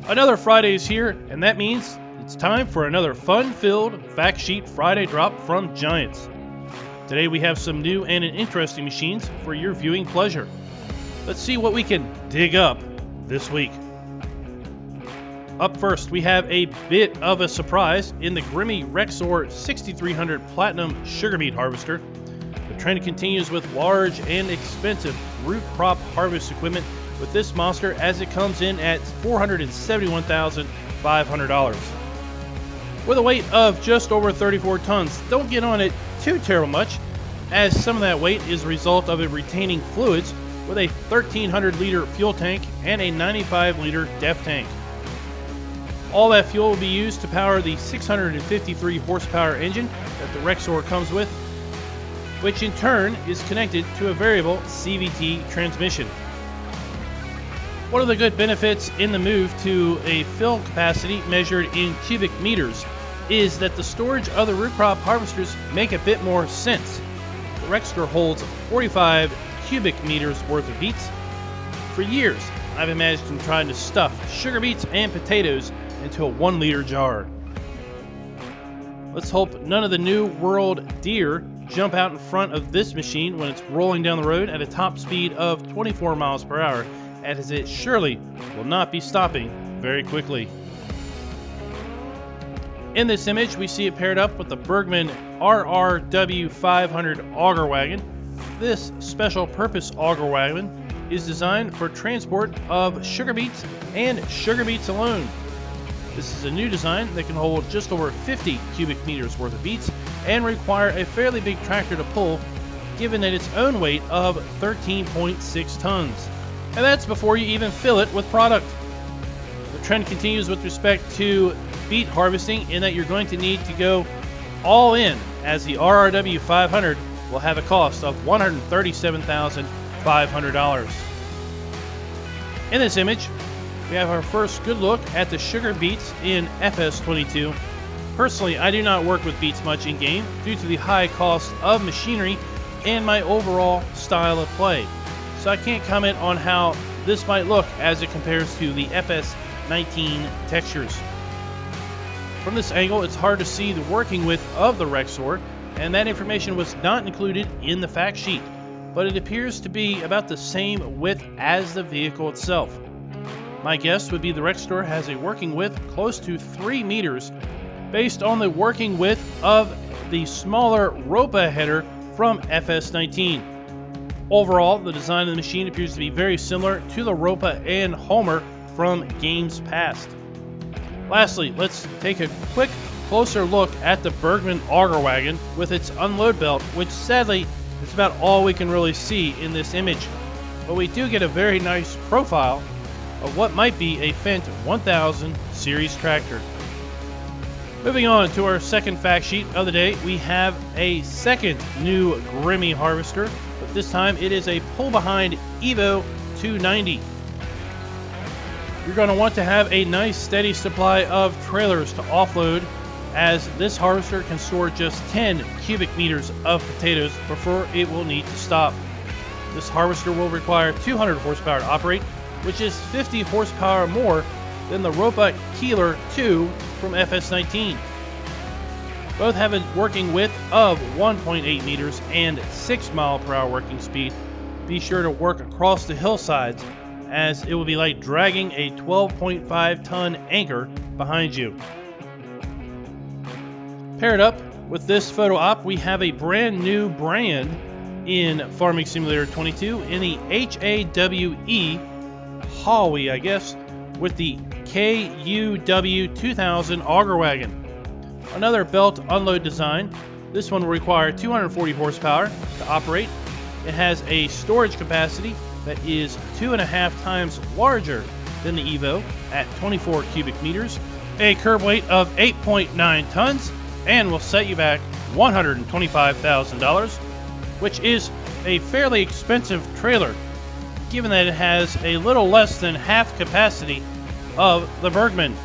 Another Friday is here, and that means it's time for another fun-filled Fact Sheet Friday drop from Giants. Today we have some new and interesting machines for your viewing pleasure. Let's see what we can dig up this week. Up first, we have a bit of a surprise in the Grimy Rexor 6300 Platinum Sugar Beet Harvester. The trend continues with large and expensive root crop harvest equipment with this monster, as it comes in at $471,500. With a weight of just over 34 tons, don't get on it too terrible much, as some of that weight is a result of it retaining fluids with a 1,300 liter fuel tank and a 95 liter def tank. All that fuel will be used to power the 653 horsepower engine that the Rexor comes with, which in turn is connected to a variable CVT transmission. One of the good benefits in the move to a fill capacity measured in cubic meters is that the storage of the root crop harvesters make a bit more sense. The Rexor holds 45 cubic meters worth of beets. For years, I've imagined trying to stuff sugar beets and potatoes into a 1 liter jar. Let's hope none of the New World deer jump out in front of this machine when it's rolling down the road at a top speed of 24 miles per hour, as it surely will not be stopping very quickly. In this image, we see it paired up with the Bergman RRW 500 auger wagon. This special purpose auger wagon is designed for transport of sugar beets and sugar beets alone. This is a new design that can hold just over 50 cubic meters worth of beets and require a fairly big tractor to pull, given that its own weight of 13.6 tons. And that's before you even fill it with product. The trend continues with respect to beet harvesting, in that you're going to need to go all in, as the RRW 500 will have a cost of $137,500. In this image, we have our first good look at the sugar beets in FS22. Personally, I do not work with beets much in game due to the high cost of machinery and my overall style of play, so I can't comment on how this might look as it compares to the FS19 textures. From this angle, it's hard to see the working width of the Rexor, and that information was not included in the fact sheet, but it appears to be about the same width as the vehicle itself. My guess would be the Rexor has a working width close to 3 meters based on the working width of the smaller Ropa header from FS19. Overall, the design of the machine appears to be very similar to the Ropa and Homer from games past. Lastly, let's take a quick closer look at the Bergman auger wagon with its unload belt, which sadly is about all we can really see in this image. But we do get a very nice profile of what might be a Fendt 1000 series tractor. Moving on to our second fact sheet of the day, we have a second new Grimy harvester, but this time it is a Behind EVO 290. You're going to want to have a nice steady supply of trailers to offload, as this harvester can store just 10 cubic meters of potatoes before it will need to stop. This harvester will require 200 horsepower to operate, which is 50 horsepower more than the Ropa Keeler 2 from FS19. Both have a working width of 1.8 meters and 6 mile per hour working speed. Be sure to work across the hillsides, as it will be like dragging a 12.5 ton anchor behind you. Paired up with this photo op, we have a brand new brand in Farming Simulator 22 in the HAWE Howie, I guess, with the KUW 2000 auger wagon. Another belt unload design. This one will require 240 horsepower to operate. It has a storage capacity that is 2.5 times larger than the Evo at 24 cubic meters, a curb weight of 8.9 tons, and will set you back $125,000, which is a fairly expensive trailer, given that it has a little less than half capacity of the Bergman.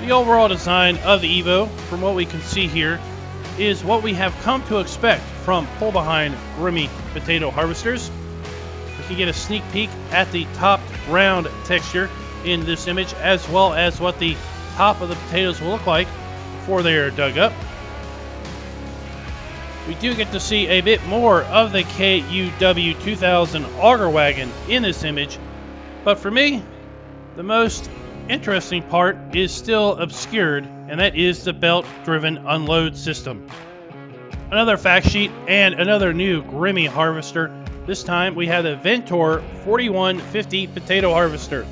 The overall design of the Evo, from what we can see here, is what we have come to expect from pull-behind Grimy potato harvesters. The can get a sneak peek at the top ground texture in this image, as well as what the top of the potatoes will look like before they are dug up. We do get to see a bit more of the KUW 2000 auger wagon in this image, but for me, the most interesting part is still obscured, and that is the belt-driven unload system. Another fact sheet and another new Grimy harvester. This time we have the Ventor 4150 potato harvester.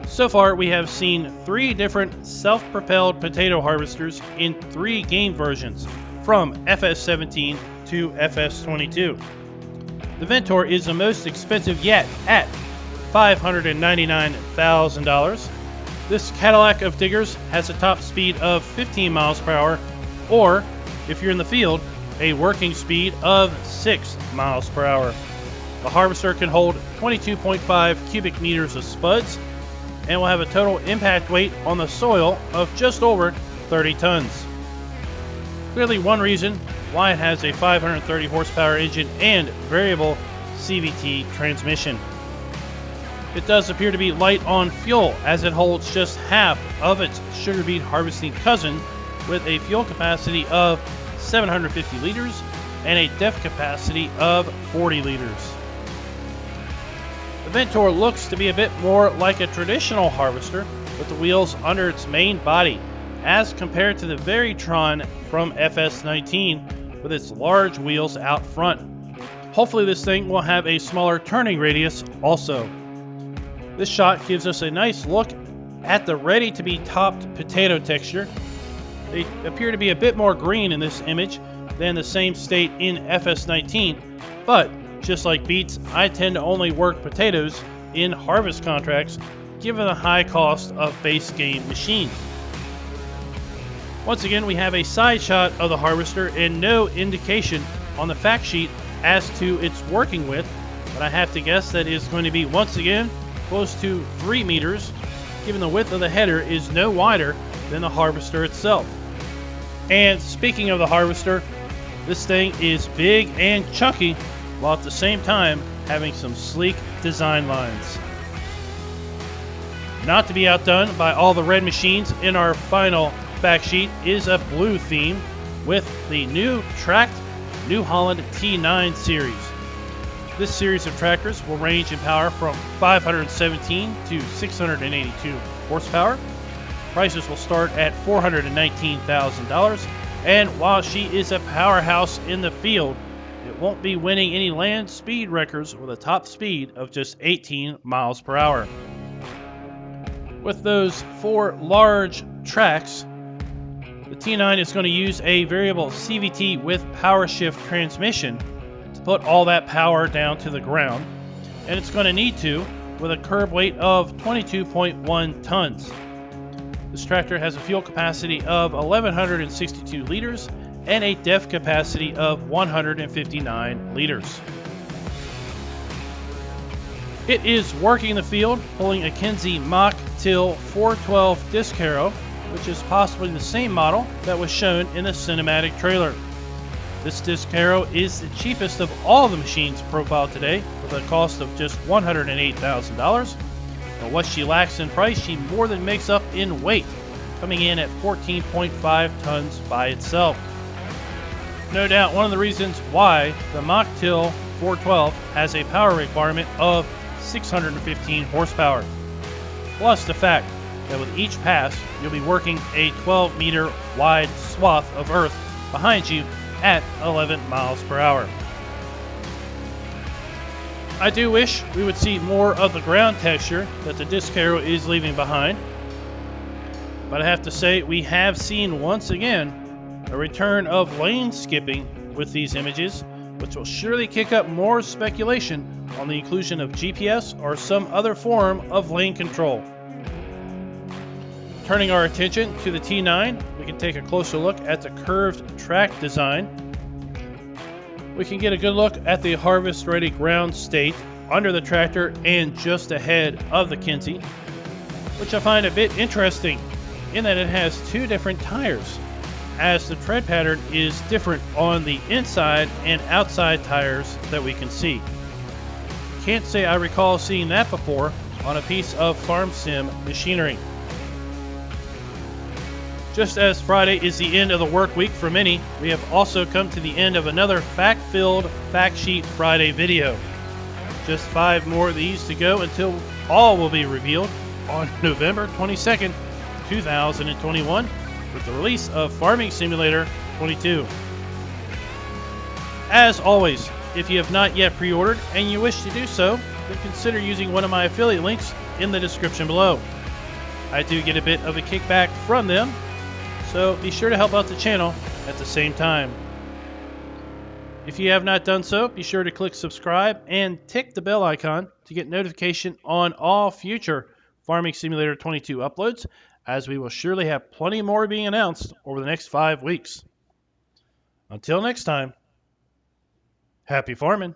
So far we have seen 3 different self-propelled potato harvesters in 3 game versions, from FS17 to FS22. The Ventor is the most expensive yet at $599,000. This Cadillac of diggers has a top speed of 15 miles per hour, or, if you're in the field, a working speed of 6 miles per hour. The harvester can hold 22.5 cubic meters of spuds and will have a total impact weight on the soil of just over 30 tons. Clearly one reason why it has a 530 horsepower engine and variable CVT transmission. It does appear to be light on fuel, as it holds just half of its sugar beet harvesting cousin, with a fuel capacity of 750 liters and a depth capacity of 40 liters. The Ventor looks to be a bit more like a traditional harvester, with the wheels under its main body, as compared to the Veritron from FS19 with its large wheels out front. Hopefully this thing will have a smaller turning radius also. This shot gives us a nice look at the ready-to-be topped potato texture. They appear to be a bit more green in this image than the same state in FS19, but just like beets, I tend to only work potatoes in harvest contracts given the high cost of base game machines. Once again, we have a side shot of the harvester and no indication on the fact sheet as to its working width, but I have to guess that it's going to be once again close to 3 meters, given the width of the header is no wider than the harvester itself. And speaking of the harvester, this thing is big and chunky, while at the same time having some sleek design lines. Not to be outdone by all the red machines in our final fact sheet is a blue theme with the new tracked New Holland T9 series. This series of tractors will range in power from 517 to 682 horsepower. Prices will start at $419,000, and while she is a powerhouse in the field, it won't be winning any land speed records with a top speed of just 18 miles per hour. With those 4 large tracks, the T9 is going to use a variable CVT with power shift transmission to put all that power down to the ground, and it's going to need to with a curb weight of 22.1 tons. This tractor has a fuel capacity of 1,162 liters and a depth capacity of 159 liters. It is working in the field, pulling a Kinze Mach Till 412 disc harrow, which is possibly the same model that was shown in the cinematic trailer. This disc harrow is the cheapest of all the machines profiled today, with a cost of just $108,000. But what she lacks in price, she more than makes up in weight, coming in at 14.5 tons by itself. No doubt one of the reasons why the Mach Till 412 has a power requirement of 615 horsepower, plus the fact that with each pass you'll be working a 12 meter wide swath of earth behind you at 11 miles per hour. I do wish we would see more of the ground texture that the disc harrow is leaving behind, but I have to say we have seen once again a return of lane skipping with these images, which will surely kick up more speculation on the inclusion of GPS or some other form of lane control. Turning our attention to the T9, we can take a closer look at the curved track design. We can get a good look at the harvest-ready ground state under the tractor and just ahead of the Kinze, which I find a bit interesting in that it has 2 different tires, as the tread pattern is different on the inside and outside tires that we can see. can't say I recall seeing that before on a piece of farm sim machinery. Just as Friday is the end of the work week for many, we have also come to the end of another fact-filled Fact Sheet Friday video. Just 5 more of these to go until all will be revealed on November 22nd, 2021 with the release of Farming Simulator 22. As always, if you have not yet pre-ordered and you wish to do so, then consider using one of my affiliate links in the description below. I do get a bit of a kickback from them, so be sure to help out the channel at the same time. If you have not done so, be sure to click subscribe and tick the bell icon to get notification on all future Farming Simulator 22 uploads, as we will surely have plenty more being announced over the next 5 weeks. Until next time, happy farming!